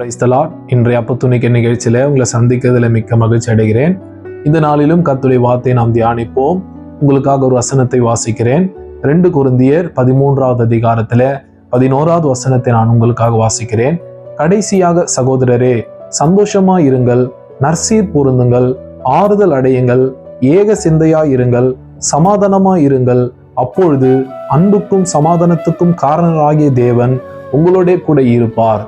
Praise the Lord. இன்றைய அப்பத்துணிக்க நிகழ்ச்சியில உங்களை சந்திக்கிறதுல மிக்க மகிழ்ச்சி அடைகிறேன். இந்த நாளிலும் கர்த்தருடைய வார்த்தையை நாம் தியானிப்போம். உங்களுக்காக ஒரு வசனத்தை வாசிக்கிறேன். 2 கொரிந்தியர் 13வது அதிகாரத்துல 11வது வசனத்தை நான் உங்களுக்காக வாசிக்கிறேன். கடைசியாக சகோதரரே, சந்தோஷமாய் இருங்கள், நற்சீர் பொருந்துங்கள், ஆறுதல் அடையுங்கள், ஏக சிந்தையாய் இருங்கள், சமாதானமாய் இருங்கள். அப்பொழுது அன்புக்கும் சமாதானத்துக்கும் காரணராகிய தேவன் உங்களோட கூட இருப்பார்.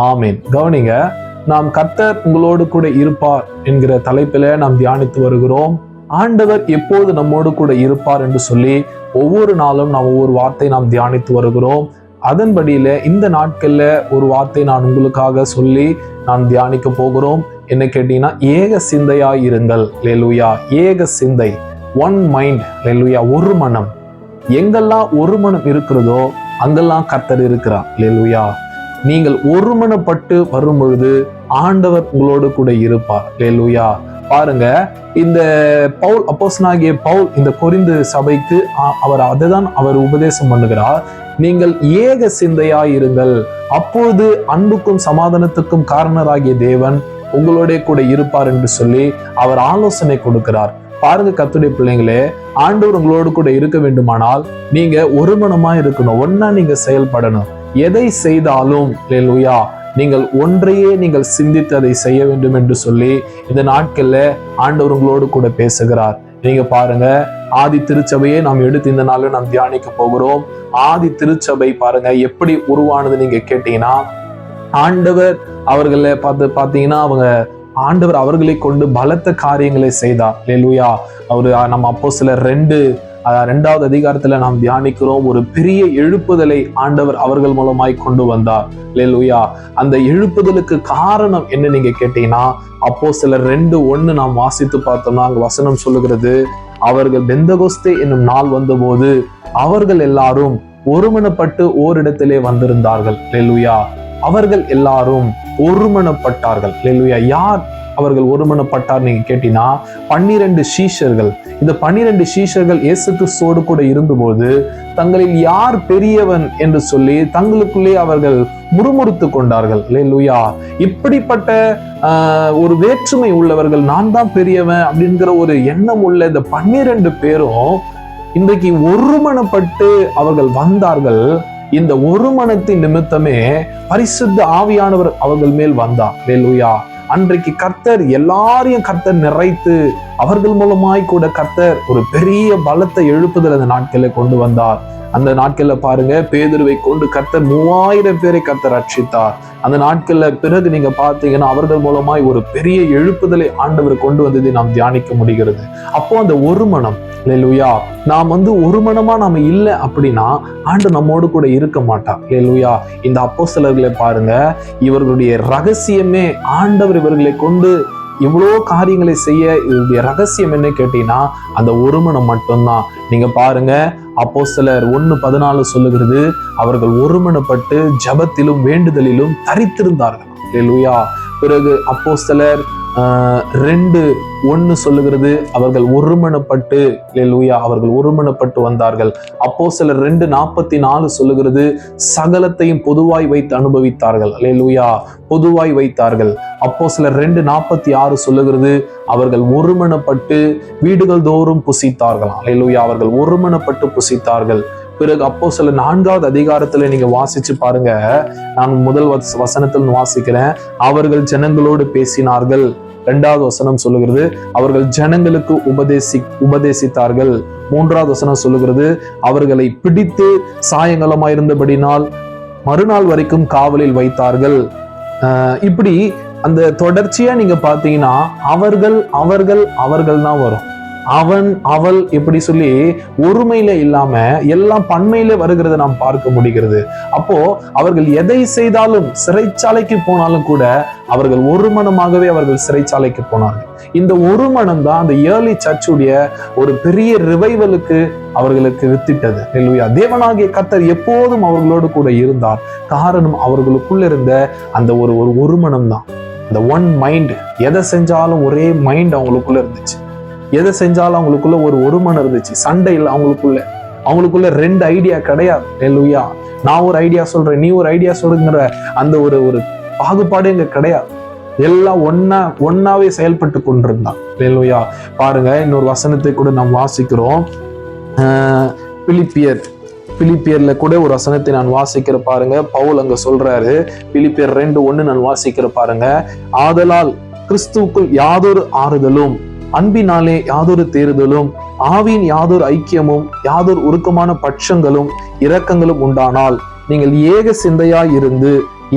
ஆமீன். கவனிங்க, நாம் கர்த்தர் உங்களோடு கூட இருப்பார் என்கிற தலைப்பில நாம் தியானித்து வருகிறோம். ஆண்டவர் எப்போது நம்மோடு கூட இருப்பார் என்று சொல்லி ஒவ்வொரு நாளும் நாம் ஒவ்வொரு வார்த்தை நாம் தியானித்து வருகிறோம். அதன்படியில இந்த நாட்கள்ல ஒரு வார்த்தை நான் உங்களுக்காக சொல்லி நான் தியானிக்க போகிறோம். என்ன கேட்டீங்கன்னா, ஏக சிந்தையாய் இருங்கள். அல்லேலூயா. ஏக சிந்தை, ஒன் மைண்ட். அல்லேலூயா. ஒரு மனம். எங்கெல்லாம் ஒரு மனம் இருக்கிறதோ அங்கெல்லாம் கர்த்தர் இருக்கிறார். அல்லேலூயா. நீங்கள் ஒருமனப்பட்டு வரும் பொழுது ஆண்டவர் உங்களோடு கூட இருப்பார். அல்லேலூயா. பாருங்க, இந்த பவுல், அப்போஸ்தலனாகிய பவுல் இந்த கொரிந்து சபைக்கு அவர் உபதேசம் பண்ணுகிறார். நீங்கள் ஏக சிந்தையாயிருங்கள், அப்பொழுது அன்புக்கும் சமாதானத்துக்கும் காரணராகிய தேவன் உங்களோட கூட இருப்பார் என்று சொல்லி அவர் ஆலோசனை கொடுக்கிறார். பாருங்க கர்த்தருடைய பிள்ளைங்களே, ஆண்டவர் உங்களோடு கூட இருக்க வேண்டுமானால் நீங்க ஒருமனமா இருக்கணும், ஒன்னா நீங்க செயல்படணும். எதை செய்தாலும் அல்லேலூயா, நீங்கள் ஒன்றையே நீங்கள் சிந்தித்து அதை செய்ய வேண்டும் என்று சொல்லி இந்த நாட்கள்ல ஆண்டவர் உங்களோடு கூட பேசுகிறார். நீங்க பாருங்க, ஆதி திருச்சபையை நாம் எடுத்து இந்த நாள்ல நாம் தியானிக்க போகிறோம். ஆதி திருச்சபை பாருங்க எப்படி உருவானது நீங்க கேட்டீங்கன்னா, ஆண்டவர் அவர்களை பாத்தீங்கன்னா ஆண்டவர் அவர்களை கொண்டு பலத்த காரியங்களை செய்தார். அல்லேலூயா. நம்ம அப்போஸ்தலர் 2வது அதிகாரத்துல நாம் தியானிக்கிறோம். ஒரு பெரிய எழுப்புதலை ஆண்டவர் அவர்கள் மூலமாய் கொண்டு வந்தார். அல்லேலூயா. அந்த எழுப்புதலுக்கு காரணம் என்ன நீங்க கேட்டீங்கன்னா, அப்போஸ்தலர் 2:1 நாம் வாசித்து பார்த்தோம்னா அங்க வசனம் சொல்லுகிறது, அவர்கள் பெந்தகோஸ்தே என்னும் நாள் வந்தபோது அவர்கள் எல்லாரும் ஒருமனப்பட்டு ஓரிடத்திலே வந்திருந்தார்கள். அல்லேலூயா. அவர்கள் எல்லாரும் ஒருமனப்பட்டார்கள். அல்லேலூயா. யார் அவர்கள் ஒருமனப்பட்டார் நீங்க கேட்டீங்கன்னா, 12 சீஷர்கள். இந்த 12 சீஷர்கள் இயேசு கிறிஸ்துவோடு கூட இருந்தபோது தங்களில் யார் பெரியவன் என்று சொல்லி தங்களுக்குள்ளே அவர்கள் முறுமுறுத்து கொண்டார்கள். அல்லேலூயா. இப்படிப்பட்ட ஒரு வேற்றுமை உள்ளவர்கள், நான் தான் பெரியவன் அப்படிங்கிற ஒரு எண்ணம் உள்ள இந்த 12 பேரும் இன்றைக்கு ஒருமனப்பட்டு அவர்கள் வந்தார்கள். இந்த ஒரு மனத்தின் நிமித்தமே பரிசுத்த ஆவியானவர் அவர்கள் மேல் வந்தார். அல்லேலூயா. அன்றைக்கு கர்த்தர் எல்லாரையும் கர்த்தர் நிறைத்து அவர்கள் மூலமாய் கூட கர்த்தர் ஒரு பெரிய பலத்தை எழுப்புதல் அந்த நாட்களில் கொண்டு வந்தார். அந்த நாட்கள்ல பாருங்க, பேதுருவை கொண்டு கர்த்தர் 3000 பேரை கர்த்தர் ரட்சித்தார். அந்த நாட்கள்ல பிறகு நீங்க பார்த்தீங்கன்னா அவர்கள் மூலமாய் ஒரு பெரிய எழுப்புதலை ஆண்டவர் கொண்டு வந்ததை நாம் தியானிக்க முடிகிறது. அப்போ அந்த ஒரு மனம், அல்லேலூயா, நாம் ஒரு மனமா நாம இல்லை அப்படின்னா ஆண்டு நம்மோடு கூட இருக்க மாட்டார். அல்லேலூயா. இந்த அப்போஸ்தலர்களை பாருங்க, இவர்களுடைய ரகசியமே ஆண்டவர் இவர்களை கொண்டு இவ்வளோ காரியங்களை செய்ய இவருடைய ரகசியம் என்ன கேட்டீங்கன்னா, அந்த ஒருமனம் மட்டும்தான். நீங்க பாருங்க, அப்போஸ்தலர் 1:14 சொல்லுகிறது, அவர்கள் ஒருமனப்பட்டு ஜெபத்திலும் வேண்டுதலிலும் தரித்திருந்தார்கள். அல்லேலூயா. பிறகு அப்போஸ்தலர் 2:1 சொல்லுகிறது, அவர்கள் ஒருமனப்பட்டு, அல்லேலூயா, அவர்கள் ஒருமனப்பட்டு வந்தார்கள். அப்போஸ்தலர் 2:44 சொல்லுகிறது, சகலத்தையும் பொதுவாய் வைத்து அனுபவித்தார்கள். அல்லேலூயா. பொதுவாய் வைத்தார்கள். அப்போஸ்தலர் 2:46 சொல்லுகிறது, அவர்கள் ஒருமனப்பட்டு வீடுகள் தோறும் புசித்தார்கள். அல்லேலூயா. அவர்கள் ஒருமனப்பட்டு புசித்தார்கள். பிறகு அப்போஸ்தலர் 4வது அதிகாரத்துல நீங்க வாசிச்சு பாருங்க. நான் முதல் வசனத்தில் வாசிக்கிறேன். அவர்கள் ஜனங்களோடு பேசினார்கள். 2வது வசனம் சொல்லுகிறது, அவர்கள் ஜனங்களுக்கு உபதேசித்தார்கள். 3வது வசனம் சொல்லுகிறது, அவர்களை பிடித்து சாயங்காலமாயிருந்தபடினால் மறுநாள் வரைக்கும் காவலில் வைத்தார்கள். இப்படி அந்த தொடர்ச்சியா நீங்க பாத்தீங்கன்னா அவர்கள் தான் வரும். அவன் அவள் எப்படி சொல்லி ஒருமையில இல்லாம எல்லாம் பன்மையில வருகிறத நாம் பார்க்க முடிகிறது. அப்போ அவர்கள் எதை செய்தாலும், சிறைச்சாலைக்கு போனாலும் கூட அவர்கள் ஒரு மனமாகவே அவர்கள் சிறைச்சாலைக்கு போனார்கள். இந்த ஒரு மனம் தான் அந்த ஏர்லி சர்ச்சுடைய ஒரு பெரிய ரிவைவலுக்கு அவர்களுக்கு வித்திட்டது. அல்லேலூயா. தேவனாகிய கர்த்தர் எப்போதும் அவர்களோடு கூட இருந்தார். காரணம் அவர்களுக்குள்ள இருந்த அந்த ஒரு மனம் தான், அந்த ஒன் மைண்ட். எதை செஞ்சாலும் ஒரே மைண்ட் அவங்களுக்குள்ள இருந்துச்சு. எதை செஞ்சாலும் அவங்களுக்குள்ள ஒரு மனம் இருந்துச்சு. சண்டை இல்லை அவங்களுக்குள்ள 2 ஐடியா கிடையாது. அல்லேலூயா. நான் ஒரு ஐடியா சொல்றேன், நீ ஒரு ஐடியா சொல்லுங்கிற அந்த ஒரு பாகுபாடு இங்க கிடையாது. எல்லாம் ஒன்னாவே செயல்பட்டு கொண்டிருந்தான். அல்லேலூயா. பாருங்க, இன்னொரு வசனத்தை கூட நாம் வாசிக்கிறோம். பிலிப்பியர்ல கூட ஒரு வசனத்தை நான் வாசிக்கிற பாருங்க. பவுல் அங்க சொல்றாரு, பிலிப்பியர் 2:1 நான் வாசிக்கிற பாருங்க. ஆதலால் கிறிஸ்துவுக்குள் யாதொரு ஆறுதலும், அன்பினாலே யாதொரு தேறுதலும், ஆவியின் யாதொரு ஐக்கியமும், யாதொரு உருக்கமான பட்சங்களும் இரக்கங்களும் உண்டானால் நீங்கள் ஏக சிந்தையாய் இருந்து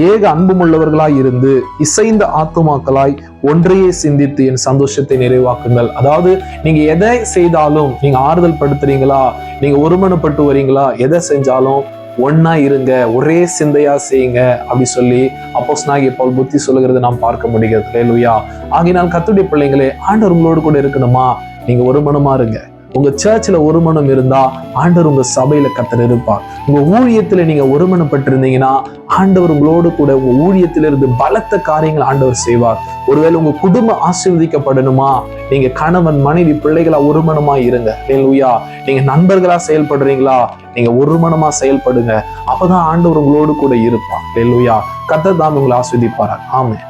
ஏக அன்புமுள்ளவர்களாய் இருந்து இசைந்த ஆத்துமாக்களாய் ஒன்றையே சிந்தித்து என் சந்தோஷத்தை நிறைவாக்குங்கள். அதாவது நீங்க எதை செய்தாலும், நீங்க ஆறுதல் படுத்துறீங்களா, நீங்க ஒருமனப்பட்டு வரீங்களா, எதை செஞ்சாலும் ஒன்னா இருங்க, ஒரே சிந்தையா செய்யுங்க அப்படி சொல்லி அப்போஸ்தலனாகிய பவுல் புத்தி சொல்லுகிறது நாம் பார்க்க முடிகிறது. அல்லேலூயா. ஆகையினால் கர்த்தருடைய பிள்ளைங்களே, ஆண்டவர் உங்களோடு கூட இருக்கணுமா? நீங்க ஒருமனமா இருங்க. உங்க சர்ச்சில் ஒருமனம் இருந்தா ஆண்டவர் உங்க சபையில கர்த்தர் இருப்பார். உங்க ஊழியத்துல நீங்க ஒருமனப்பட்டிருந்தீங்கன்னா ஆண்டவர் உங்களோடு கூட உங்க ஊழியத்திலிருந்து பலத்த காரியங்கள் ஆண்டவர் செய்வார். ஒருவேளை உங்க குடும்பம் ஆசீர்வதிக்கப்படணுமா, நீங்க கணவன் மனைவி பிள்ளைகளா ஒருமனமா இருங்க. அல்லேலூயா. நீங்க நண்பர்களா செயல்படுறீங்களா, நீங்க ஒருமனமா செயல்படுங்க. அப்பதான் ஆண்டவர் உங்களோடு கூட இருப்பார். அல்லேலூயா. கர்த்தர் தான் உங்களை ஆசீர்வதிப்பார். ஆமென்.